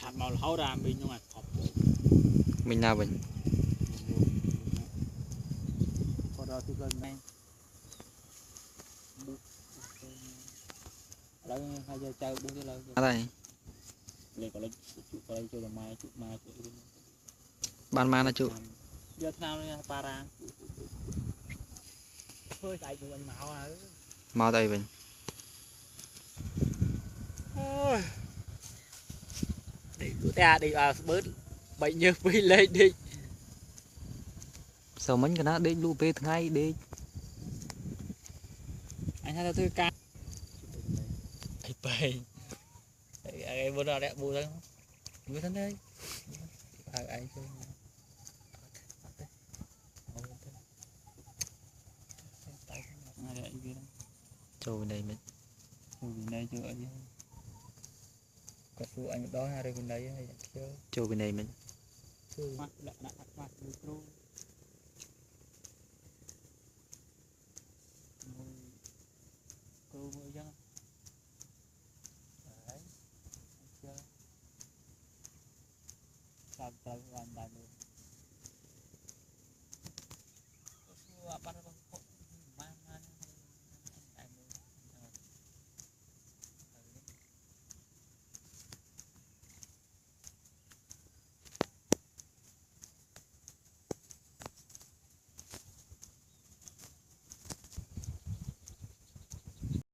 chặt màu hấu ra mình nhưng mà thọc mình nào mình còn đó thì gần này lấy 2 giờ chơi 4 giờ lâu ở đây lấy có lấy cho là mai ban man là chú giờ nào này para thôi tại tụi mình mạo à mau đây mình đi của ta đi vào bớt bệnh như phi lên đi sao mấy cái nó đi lu về ngay đi anh thấy tôi ca ai bày ai bữa nào đẹp bù thân bù thân đây ai chơi chỗ này mình bên đây chưa gì có phụ anh đó hai đây bên đây hay chưa chỗ bên này mình mắt mắt micro cô mới chứ đấy chưa làm tay hoàn toàn luôn